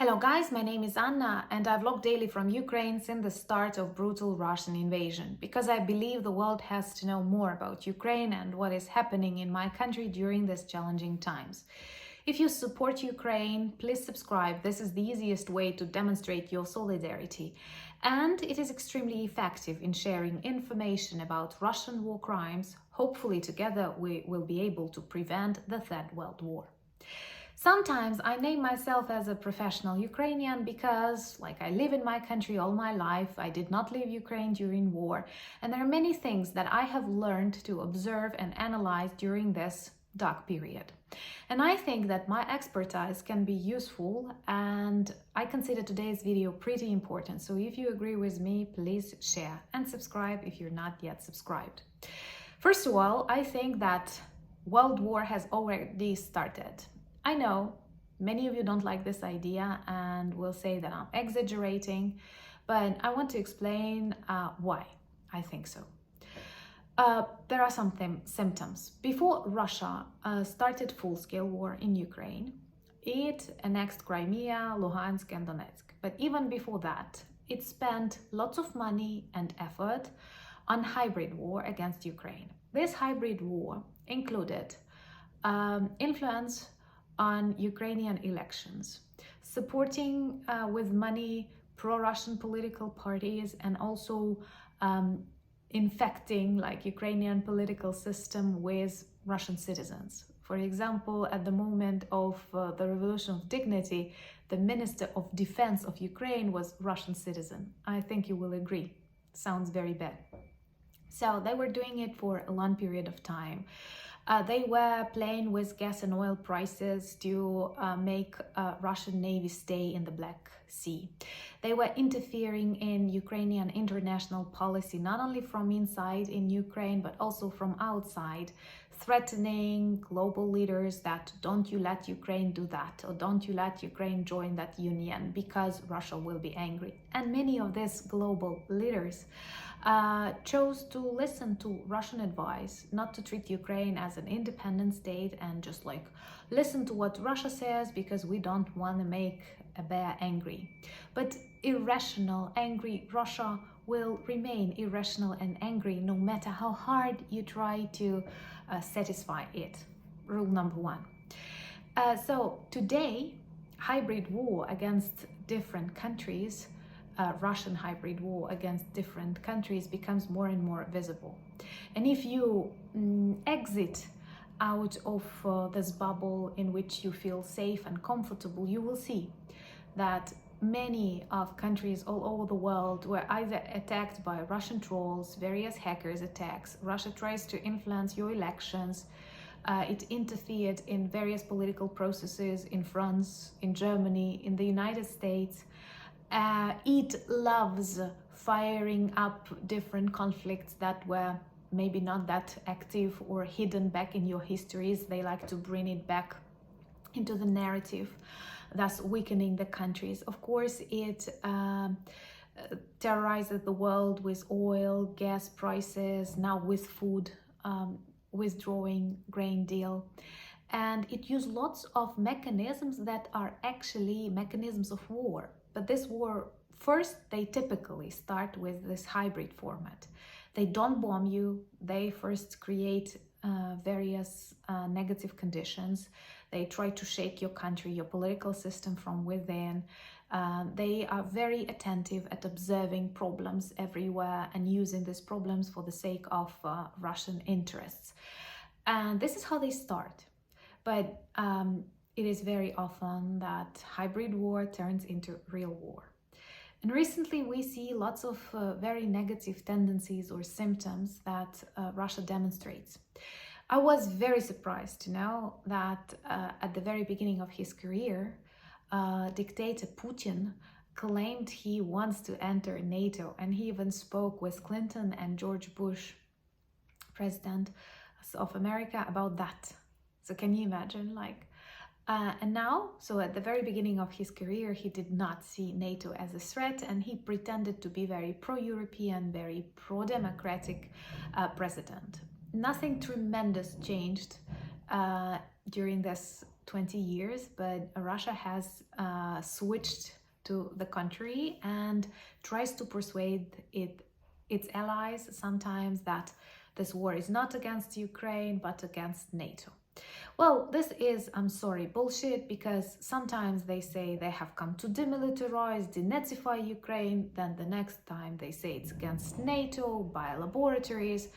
Hello guys, my name is Anna and I vlog daily from Ukraine since the start of brutal Russian invasion because I believe the world has to know more about Ukraine and what is happening in my country during these challenging times. If you support Ukraine, please subscribe. This is the easiest way to demonstrate your solidarity. And it is extremely effective in sharing information about Russian war crimes. Hopefully together we will be able to prevent the Third World War. Sometimes I name myself as a professional Ukrainian because, I live in my country all my life, I did not leave Ukraine during war, and there are many things that I have learned to observe and analyze during this dark period. And I think that my expertise can be useful, and I consider today's video pretty important. So if you agree with me, please share and subscribe if you're not yet subscribed. First of all, I think that World War has already started. I know many of you don't like this idea and will say that I'm exaggerating, but I want to explain why I think so. There are some symptoms. Before Russia started full-scale war in Ukraine, it annexed Crimea, Luhansk and Donetsk. But even before that, it spent lots of money and effort on hybrid war against Ukraine. This hybrid war included influence on Ukrainian elections, supporting with money pro-Russian political parties, and also infecting Ukrainian political system with Russian citizens. For example, at the moment of the Revolution of Dignity, the Minister of Defense of Ukraine was Russian citizen. I think you will agree. Sounds very bad. So they were doing it for a long period of time. They were playing with gas and oil prices to make Russian Navy stay in the Black Sea. They were interfering in Ukrainian international policy, not only from inside in Ukraine, but also from outside, threatening global leaders that don't you let Ukraine do that, or don't you let Ukraine join that union because Russia will be angry. And many of these global leaders chose to listen to Russian advice, not to treat Ukraine as an independent state and just listen to what Russia says because we don't want to make a bear angry. But irrational, angry Russia will remain irrational and angry no matter how hard you try to satisfy it. Rule number one. So today, hybrid war against different countries, Russian hybrid war against different countries becomes more and more visible. And if you exit out of this bubble in which you feel safe and comfortable, you will see that many of countries all over the world were either attacked by Russian trolls, various hackers attacks. Russia tries to influence your elections. It interfered in various political processes in France, in Germany, in the United States. It loves firing up different conflicts that were maybe not that active or hidden back in your histories. They like to bring it back into the narrative, thus weakening the countries. Of course, it terrorizes the world with oil, gas prices, now with food, withdrawing grain deal. And it used lots of mechanisms that are actually mechanisms of war. But this war, first, they typically start with this hybrid format. They don't bomb you. They first create various negative conditions. They try to shake your country, your political system from within. They are very attentive at observing problems everywhere and using these problems for the sake of Russian interests. And this is how they start. But it is very often that hybrid war turns into real war. And recently we see lots of very negative tendencies or symptoms that Russia demonstrates. I was very surprised to know that at the very beginning of his career, dictator Putin claimed he wants to enter NATO, and he even spoke with Clinton and George Bush, President of America, about that. So can you imagine, and now, so at the very beginning of his career, he did not see NATO as a threat, and he pretended to be very pro-European, very pro-democratic president. Nothing tremendous changed during this 20 years, but Russia has switched to the country and tries to persuade its allies sometimes that this war is not against Ukraine, but against NATO. Well, this is, I'm sorry, bullshit, because sometimes they say they have come to demilitarize, denazify Ukraine, then the next time they say it's against NATO, biolaboratories.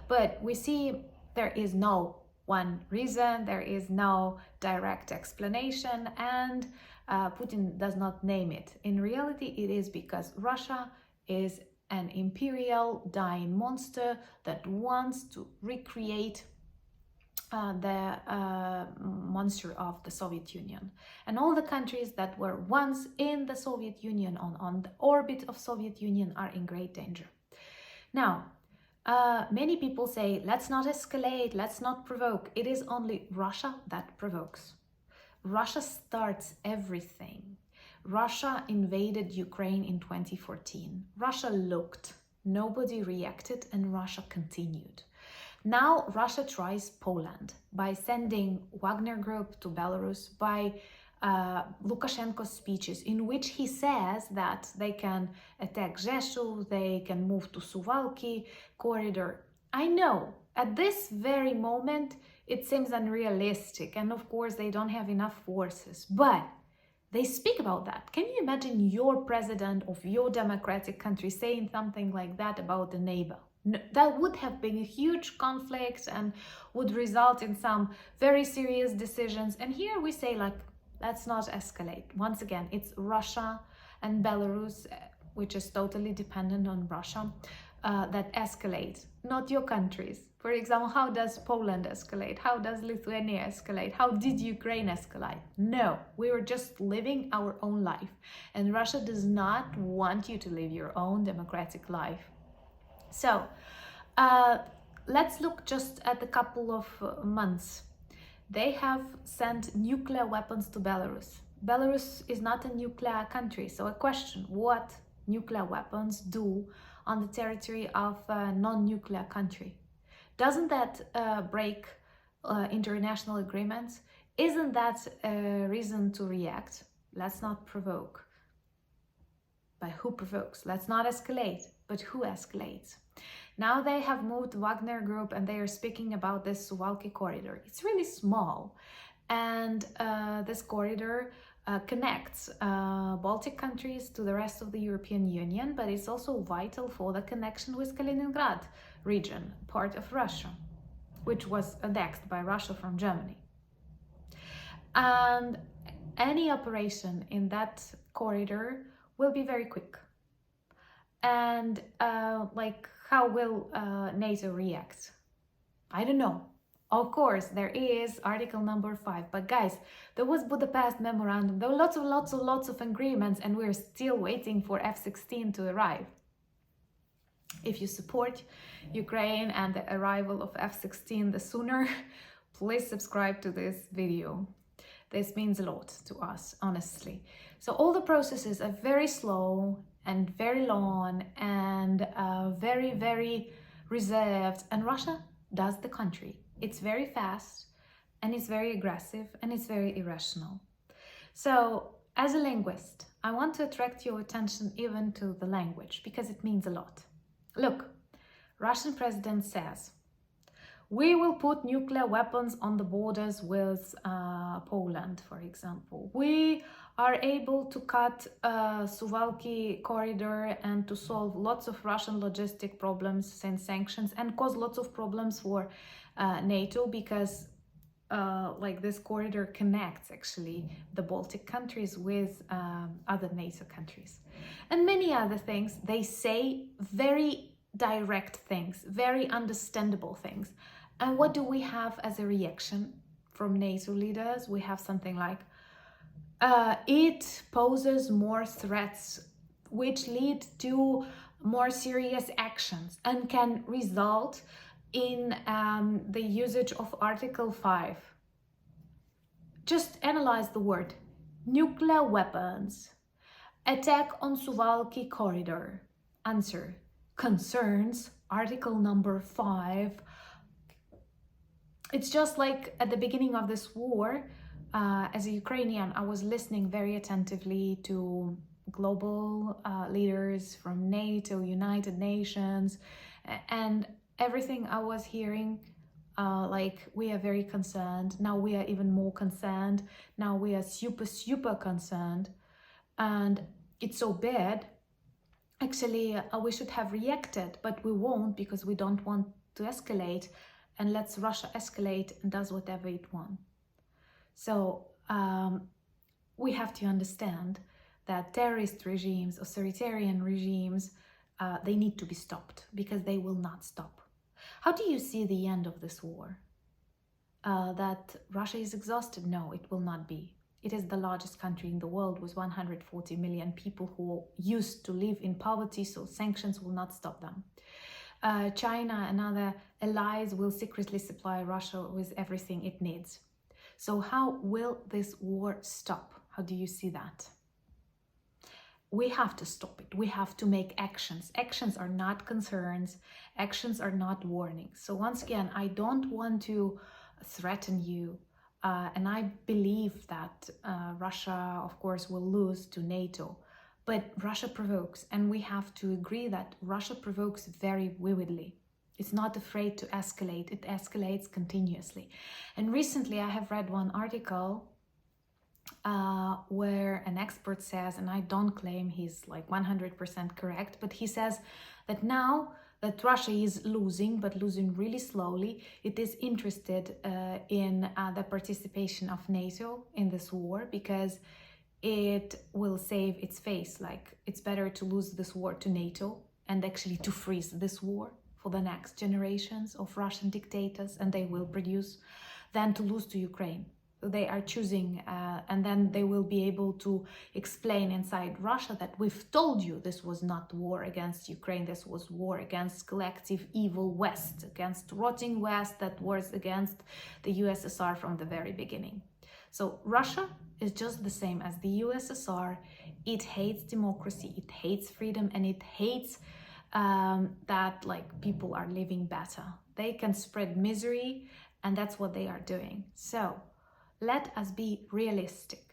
But we see there is no one reason, there is no direct explanation, and Putin does not name it. In reality, it is because Russia is an imperial dying monster that wants to recreate the monster of the Soviet Union. And all the countries that were once in the Soviet Union, on the orbit of Soviet Union, are in great danger. Now, many people say, let's not escalate, let's not provoke. It is only Russia that provokes. Russia starts everything. Russia invaded Ukraine in 2014. Russia looked, nobody reacted, and Russia continued. Now Russia tries Poland by sending Wagner Group to Belarus, by Lukashenko's speeches in which he says that they can attack Rzeszów, they can move to Suwałki corridor. I know, at this very moment, it seems unrealistic, and of course they don't have enough forces, but they speak about that. Can you imagine your president of your democratic country saying something like that about the neighbor? No, that would have been a huge conflict and would result in some very serious decisions. And here we say, like, let's not escalate. Once again, it's Russia and Belarus, which is totally dependent on Russia, that escalate, not your countries. For example, how does Poland escalate? How does Lithuania escalate? How did Ukraine escalate? No, we were just living our own life. And Russia does not want you to live your own democratic life. So, let's look just at a couple of months. They have sent nuclear weapons to Belarus. Belarus is not a nuclear country, so a question, what nuclear weapons do on the territory of a non-nuclear country? Doesn't that break international agreements? Isn't that a reason to react? Let's not provoke. But who provokes? Let's not escalate, but who escalates? Now they have moved Wagner Group and they are speaking about this Suwałki corridor. It's really small, and this corridor connects Baltic countries to the rest of the European Union, but it's also vital for the connection with Kaliningrad region, part of Russia, which was annexed by Russia from Germany. And any operation in that corridor will be very quick. And how will NATO react? I don't know. Of course, there is article number 5, but guys, there was Budapest memorandum, there were lots of agreements, and we're still waiting for F-16 to arrive. If you support Ukraine and the arrival of F-16 the sooner, please subscribe to this video. This means a lot to us, honestly. So all the processes are very slow and very long and very, very reserved. And Russia does the country. It's very fast and it's very aggressive and it's very irrational. So as a linguist, I want to attract your attention even to the language because it means a lot. Look, Russian president says, we will put nuclear weapons on the borders with Poland, for example. We are able to cut Suwałki corridor and to solve lots of Russian logistic problems since sanctions, and cause lots of problems for NATO because this corridor connects actually the Baltic countries with other NATO countries. And many other things. They say very direct things, very understandable things. And what do we have as a reaction from NATO leaders? We have something like, it poses more threats which lead to more serious actions and can result in the usage of Article 5. Just analyze the word. Nuclear weapons. Attack on Suwałki corridor. Answer. Concerns. Article number 5. It's just like at the beginning of this war, As a Ukrainian, I was listening very attentively to global leaders from NATO, United Nations, and everything I was hearing, like, we are very concerned. Now we are even more concerned. Now we are super concerned. And it's so bad. Actually, we should have reacted, but we won't, because we don't want to escalate, and lets Russia escalate and does whatever it wants. So we have to understand that terrorist regimes, authoritarian regimes, they need to be stopped, because they will not stop. How do you see the end of this war? That Russia is exhausted? No, it will not be. It is the largest country in the world with 140 million people who used to live in poverty, so sanctions will not stop them. China and other allies will secretly supply Russia with everything it needs. So how will this war stop? How do you see that? We have to stop it. We have to make actions. Actions are not concerns. Actions are not warnings. So once again, I don't want to threaten you. And I believe that Russia, of course, will lose to NATO. But Russia provokes, and we have to agree that Russia provokes very vividly. It's not afraid to escalate. It escalates continuously. And recently I have read one article where an expert says, and I don't claim he's like 100% correct, but he says that now that Russia is losing, but losing really slowly, it is interested in the participation of NATO in this war, because it will save its face. Like, it's better to lose this war to NATO and actually to freeze this war for the next generations of Russian dictators, and they will produce, than to lose to Ukraine. They are choosing, and then they will be able to explain inside Russia that we've told you this was not war against Ukraine, this was war against collective evil West, against rotting West that was against the USSR from the very beginning. So Russia is just the same as the USSR. It hates democracy, it hates freedom, and it hates that like people are living better. They can spread misery, and that's what they are doing. So let us be realistic.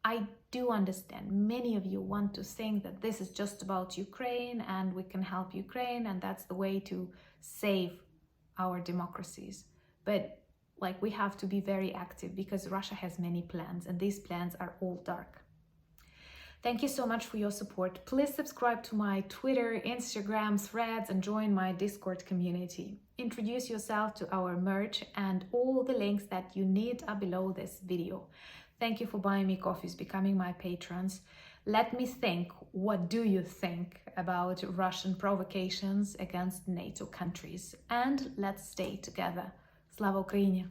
I do understand many of you want to think that this is just about Ukraine and we can help Ukraine and that's the way to save our democracies. But like, we have to be very active, because Russia has many plans, and these plans are all dark. Thank you so much for your support. Please subscribe to my Twitter, Instagram, Threads, and join my Discord community. Introduce yourself to our merch, and all the links that you need are below this video. Thank you for buying me coffees, becoming my patrons. Let me think, what do you think about Russian provocations against NATO countries? And let's stay together. Slava Ukraini!